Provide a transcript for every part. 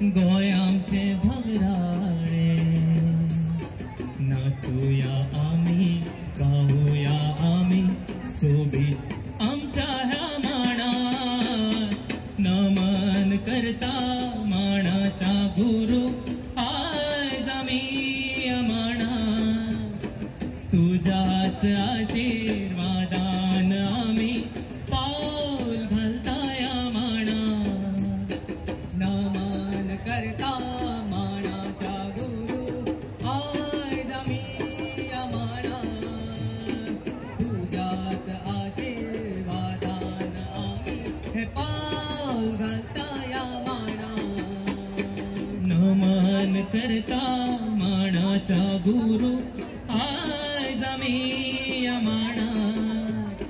गोय आमचे भंगराळे नाचूया आम्ही गाऊया आम्ही सोबीत आमच्या ह्या मानात नमन करता मानाच्या गुरु आज आम्ही मानात तुझ्याच आशीर्वादान आम्ही पाऊल घालता या मानात नमन करता मानाच्या गुरु आज आम्ही मानात तुझ्याच आशीर्वादान आम्ही हे पाऊल घालता या मानात नमन करता मानाच्या गुरु आज आम्ही मानात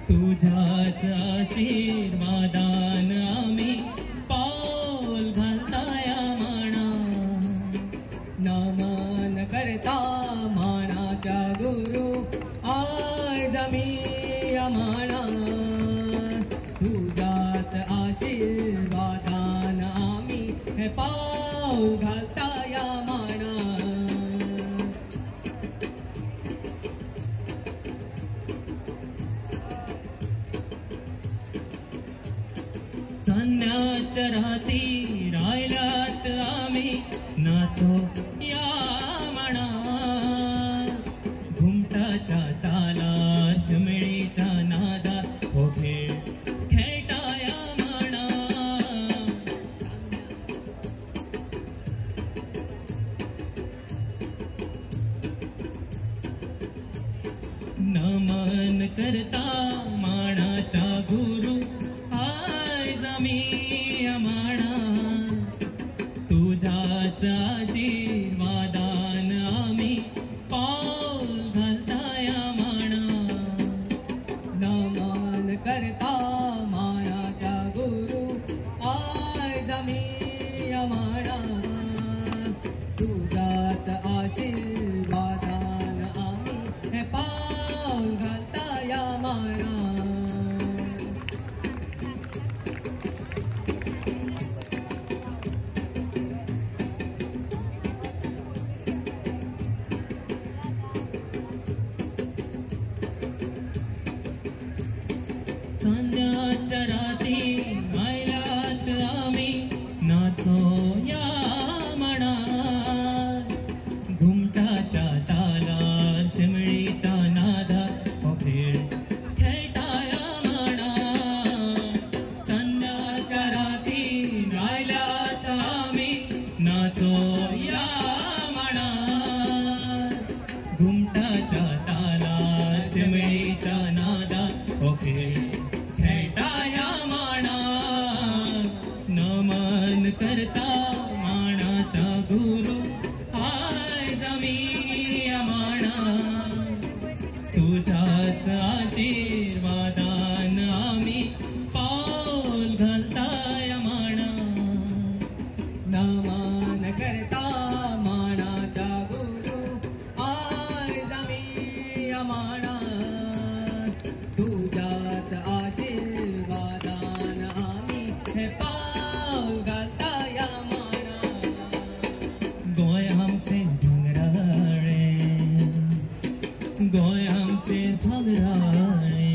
तुझ्याच आशीर्वादान आम्ही पाऊल घालता या मानात नमन करता मानाच्या गुरु आज आम्ही मानात तुझ्याच आशीर्वादान आम्ही हे पाऊल घालता या मानात चांदण्याच्या राती राहिल्यात आम्ही नाचो या मनात घुमटाच्या तालार शिमळीच्या नादात हो खेळ खेळता या मनात नमन करता मानाच्या गुरु आज आम्ही मानात तुझ्याच आशीर्वादान आम्ही पाऊल घालता या मानात नमन करता मानाच्या गुरु आज आम्ही मानात तुझ्याच आशीर्वादान आम्ही हे पाऊल घालता या मानात चांदण्याच्या राती राहिल्यात आम्ही नाचो या मनात घुमटाच्या तालार शिमळीच्या नादात हो खेळ खेळता या मनात चांदण्याच्या राती राहिल्यात आम्ही नाचो या मनात घुमटाच्या तालार शिमळीच्या नादात हो खेळ खेळता या मानात नमन करता मानाच्या गुरु आज आम्ही मानात तुझ्याच आशीर्वादान आम्ही पाऊल घालता या मानात नमन करता मानाच्या गुरु आज आम्ही मानात तुझ्याच आशीर्वादान आम्ही हे पाऊल घालता या मानात गोय आमचे भंगराळे गोय आमचे भंगराळे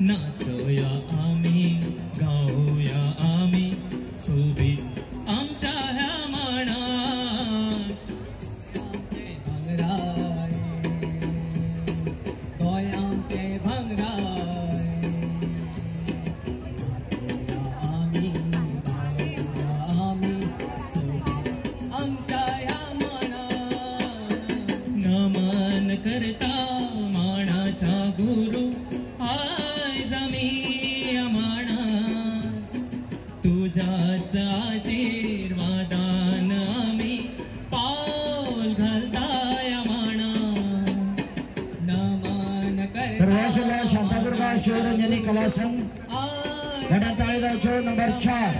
नाचूया आम्ही गाऊया आम्ही सोबीत आमच्या ह्या मानात आमचे भंगराळे गोय आमचे भंगराळे आम्ही गाऊया आम्ही सोबीत आमच्या ह्या मानात नमन करता मानाच्या गुरु आज आम्ही मानात तुझ्याच आशीर्वादान आम्ही पाऊल घालता या मानात नमन करता शांतादुर्गा शिवरंजनी कला संघ ताळेगावचो नंबर 4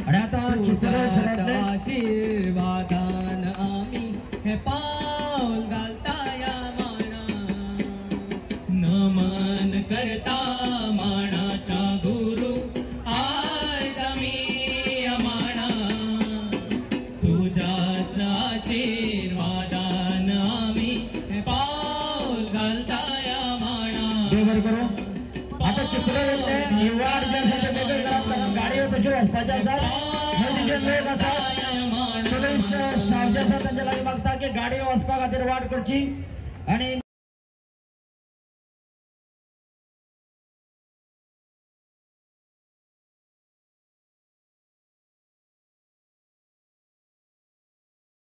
आणि आता चित्रसरातले आशीर्वादान आम्ही हे पाऊल घालता या मानात नमन करता मानाच्या गुरु आज आम्ही देवर करू आता चित्र घेतले युवाड ज्यासाठी वेगळे करत कारण गाडी तशी वाचपाच्या असतात जे लोक असतात पोलीस स्टाफ जे असतात त्यांच्या लागीं मागता की गाडी वाचपा खातीर वाट करची आणि